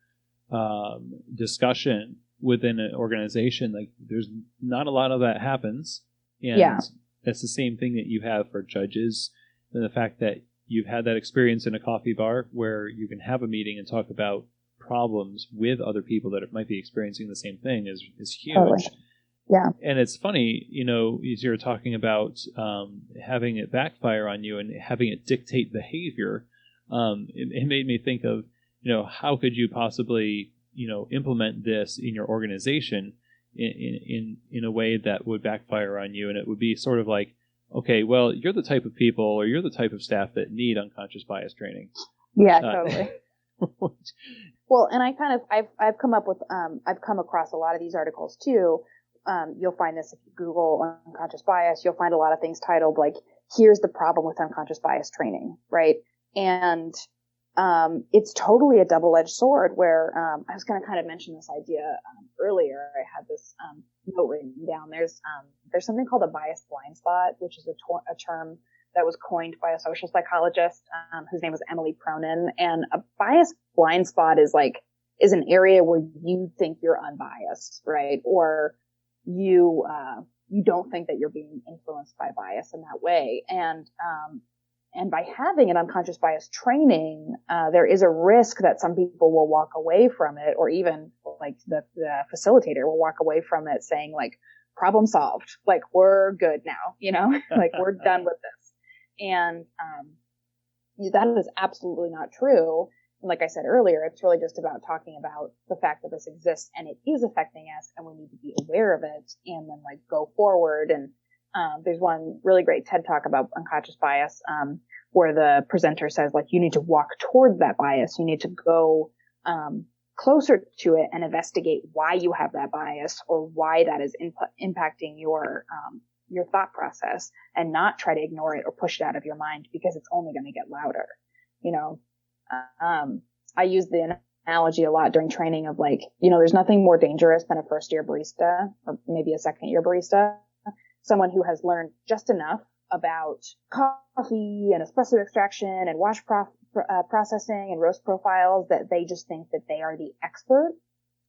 discussion within an organization. Like, there's not a lot of that happens. And that's the same thing that you have for judges. And the fact that you've had that experience in a coffee bar where you can have a meeting and talk about problems with other people that might be experiencing the same thing is huge. Totally. Yeah. And it's funny, as you're talking about having it backfire on you and having it dictate behavior, it made me think of, how could you possibly, implement this in your organization in a way that would backfire on you? And it would be sort of like, okay, well, you're the type of people or you're the type of staff that need unconscious bias training. Yeah, totally. Well, and I've come across a lot of these articles too. You'll find this if you Google unconscious bias, you'll find a lot of things titled like, here's the problem with unconscious bias training, right? And it's totally a double-edged sword where I was going to kind of mention this idea earlier. I had this note written down. There's something called a bias blind spot, which is a term that was coined by a social psychologist whose name was Emily Cronin. And a bias blind spot is an area where you think you're unbiased, right? Or you don't think that you're being influenced by bias in that way. And by having an unconscious bias training, there is a risk that some people will walk away from it, or even like the facilitator will walk away from it saying like, problem solved, like we're good now, like we're done with this. And that is absolutely not true. Like I said earlier, it's really just about talking about the fact that this exists and it is affecting us and we need to be aware of it and then like go forward. And there's one really great TED talk about unconscious bias where the presenter says like you need to walk toward that bias. You need to go closer to it and investigate why you have that bias or why that is impacting your thought process, and not try to ignore it or push it out of your mind because it's only going to get louder. I use the analogy a lot during training of like, there's nothing more dangerous than a first year barista or maybe a second year barista. Someone who has learned just enough about coffee and espresso extraction and wash processing and roast profiles that they just think that they are the expert.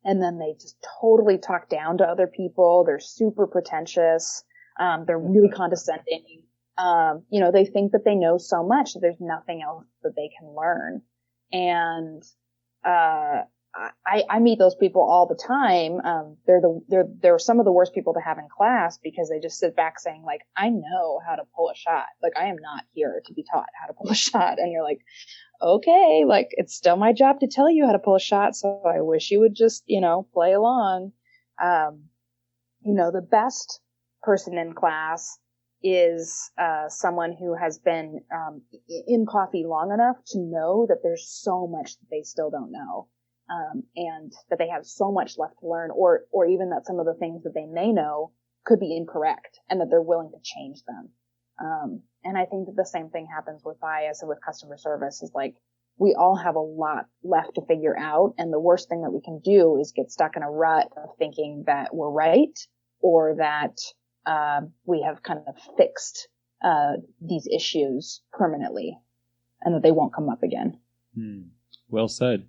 And then they just totally talk down to other people. They're super pretentious. They're really condescending. They think that they know so much that there's nothing else that they can learn. And, I meet those people all the time. They're some of the worst people to have in class because they just sit back saying like, I know how to pull a shot. Like I am not here to be taught how to pull a shot. And you're like, okay, like it's still my job to tell you how to pull a shot. So I wish you would just, play along. The best person in class is someone who has been in coffee long enough to know that there's so much that they still don't know, and that they have so much left to learn, or even that some of the things that they may know could be incorrect, and that they're willing to change them. And I think that the same thing happens with bias and with customer service. Is like we all have a lot left to figure out, and the worst thing that we can do is get stuck in a rut of thinking that we're right or that we have kind of fixed these issues permanently and that they won't come up again. Well said.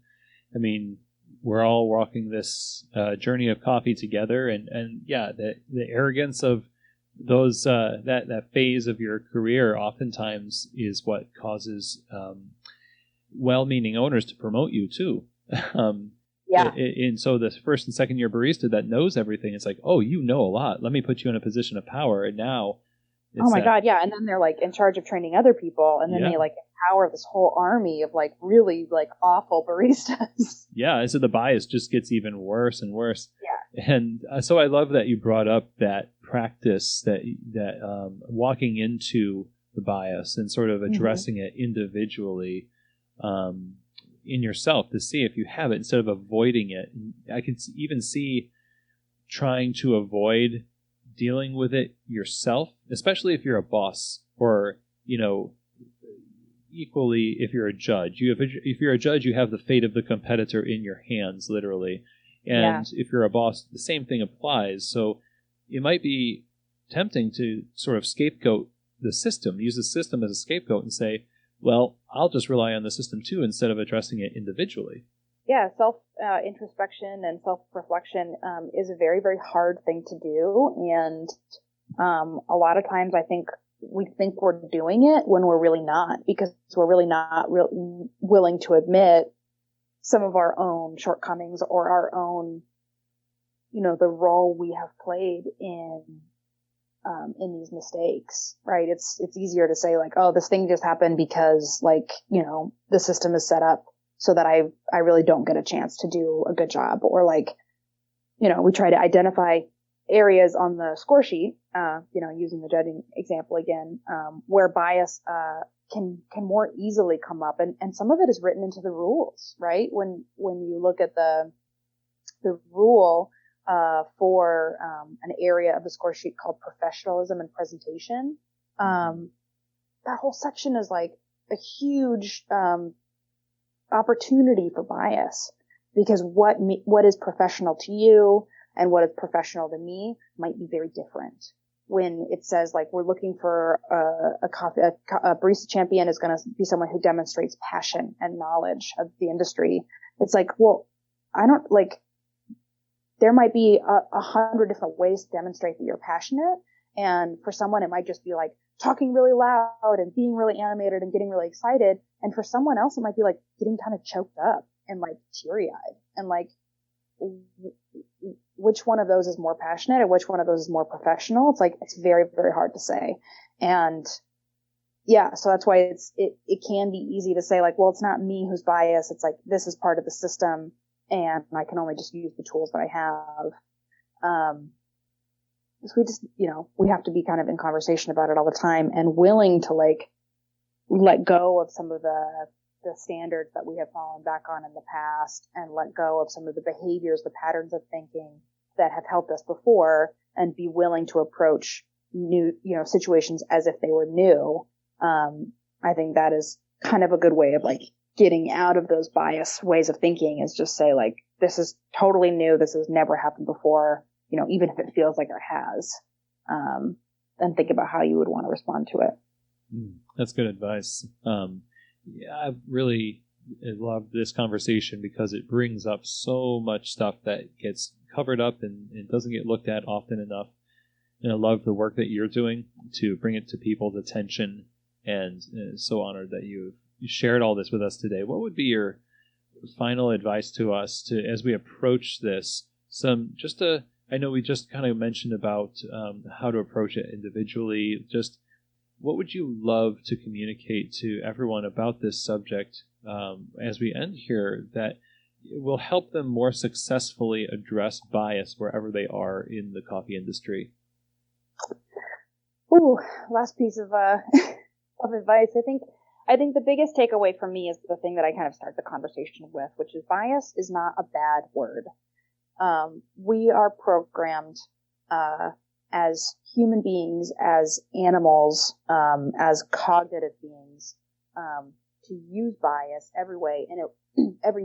I mean, we're all walking this journey of coffee together, and yeah, the arrogance of those that phase of your career oftentimes is what causes well-meaning owners to promote you too. Yeah. And so the first and second year barista that knows everything, it's like, oh, you know a lot. Let me put you in a position of power. And now, oh my God, yeah. And then they're like in charge of training other people, and then they like empower this whole army of like really like awful baristas. Yeah, and so the bias just gets even worse and worse. Yeah. And so I love that you brought up that practice that walking into the bias and sort of addressing it individually. In yourself to see if you have it instead of avoiding it. I can even see trying to avoid dealing with it yourself, especially if you're a boss or, equally if you're a judge. If you're a judge, you have the fate of the competitor in your hands, literally. And if you're a boss, the same thing applies. So it might be tempting to sort of scapegoat the system, use the system as a scapegoat and say, well, I'll just rely on the system too instead of addressing it individually. Yeah, introspection and self-reflection is a very, very hard thing to do. And a lot of times I think we think we're doing it when we're really not, because we're really not willing to admit some of our own shortcomings or our own, the role we have played in these mistakes, right? It's easier to say like, oh, this thing just happened because like, the system is set up so that I really don't get a chance to do a good job. Or like, we try to identify areas on the score sheet, using the judging example again, where bias, can more easily come up. And some of it is written into the rules, right? When you look at the rule, for an area of the score sheet called professionalism and presentation. That whole section is like a huge opportunity for bias, because what is professional to you and what is professional to me might be very different. When it says like we're looking for a barista champion is going to be someone who demonstrates passion and knowledge of the industry. It's like, well, I don't like. There might be 100 different ways to demonstrate that you're passionate. And for someone, it might just be like talking really loud and being really animated and getting really excited. And for someone else, it might be like getting kind of choked up and like teary eyed. And like, which one of those is more passionate and which one of those is more professional? It's like, it's very, very hard to say. And yeah, so that's why it can be easy to say like, well, it's not me who's biased. It's like, this is part of the system. And I can only just use the tools that I have. So we just, we have to be kind of in conversation about it all the time and willing to like let go of some of the standards that we have fallen back on in the past, and let go of some of the behaviors, the patterns of thinking that have helped us before, and be willing to approach new, situations as if they were new. I think that is kind of a good way of like getting out of those bias ways of thinking is just say, like, this is totally new. This has never happened before, even if it feels like it has. And think about how you would want to respond to it. That's good advice. I've really loved this conversation because it brings up so much stuff that gets covered up and doesn't get looked at often enough. And I love the work that you're doing to bring it to people's attention, and so honored that you shared all this with us today. What would be your final advice to us as we approach this? I know we just kind of mentioned about how to approach it individually. Just what would you love to communicate to everyone about this subject as we end here that will help them more successfully address bias wherever they are in the coffee industry? Ooh, last piece of advice. I think the biggest takeaway for me is the thing that I kind of start the conversation with, which is bias is not a bad word. We are programmed as human beings, as animals, as cognitive beings, to use bias every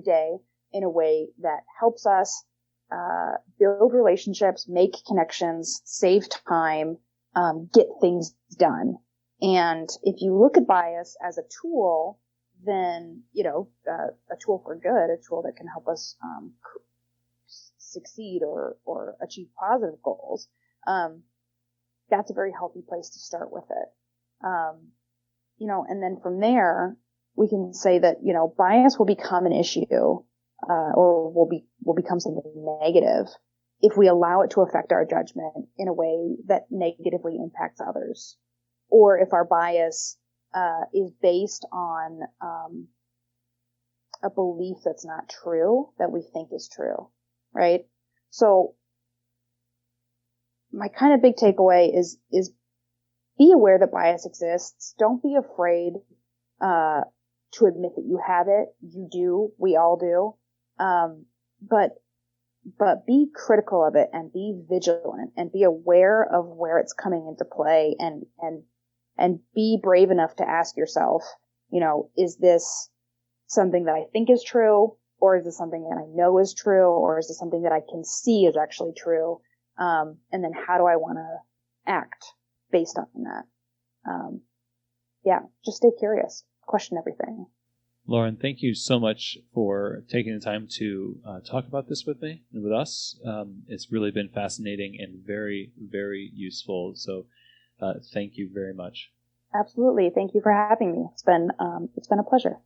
day in a way that helps us build relationships, make connections, save time, get things done. And if you look at bias as a tool, then, a tool for good, a tool that can help us succeed or achieve positive goals, that's a very healthy place to start with it. And then from there, we can say that, bias will become an issue, or will become something negative if we allow it to affect our judgment in a way that negatively impacts others. Or if our bias is based on a belief that's not true, that we think is true, right? So my kind of big takeaway is be aware that bias exists. Don't be afraid to admit that you have it. You do. We all do. But be critical of it and be vigilant and be aware of where it's coming into play and be brave enough to ask yourself, is this something that I think is true, or is this something that I know is true, or is this something that I can see is actually true? And then how do I want to act based on that? Just stay curious, question everything. Lauren, thank you so much for taking the time to talk about this with me and with us. It's really been fascinating and very, very useful. So thank you very much. Absolutely. Thank you for having me. It's been a pleasure.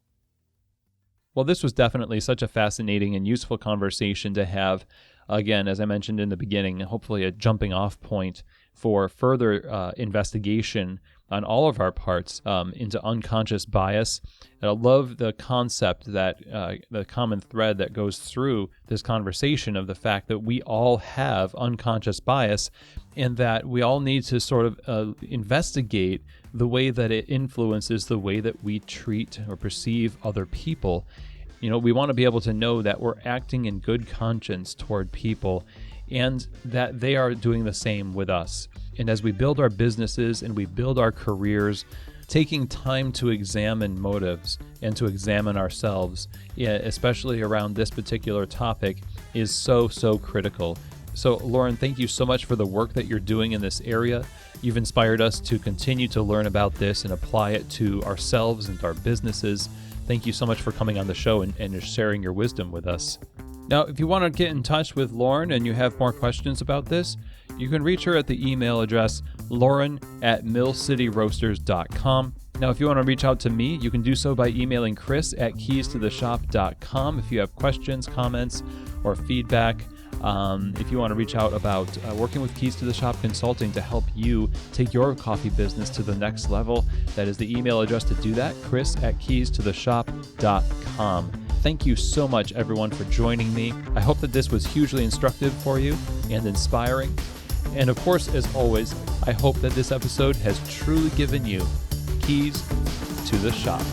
Well, this was definitely such a fascinating and useful conversation to have. Again, as I mentioned in the beginning, hopefully a jumping off point for further investigation on all of our parts into unconscious bias. And I love the concept that the common thread that goes through this conversation of the fact that we all have unconscious bias and that we all need to sort of investigate the way that it influences the way that we treat or perceive other people. We want to be able to know that we're acting in good conscience toward people and that they are doing the same with us. And as we build our businesses and we build our careers, taking time to examine motives and to examine ourselves, especially around this particular topic, is so, so critical. So, Lauren, thank you so much for the work that you're doing in this area. You've inspired us to continue to learn about this and apply it to ourselves and our businesses. Thank you so much for coming on the show and sharing your wisdom with us. Now, if you want to get in touch with Lauren and you have more questions about this, you can reach her at the email address lauren@millcityroasters.com. Now, if you want to reach out to me, you can do so by emailing chris@keystotheshop.com if you have questions, comments, or feedback. If you want to reach out about working with Keys to the Shop Consulting to help you take your coffee business to the next level, that is the email address to do that, chris@keystotheshop.com. Thank you so much, everyone, for joining me. I hope that this was hugely instructive for you and inspiring. And of course, as always, I hope that this episode has truly given you keys to the shop.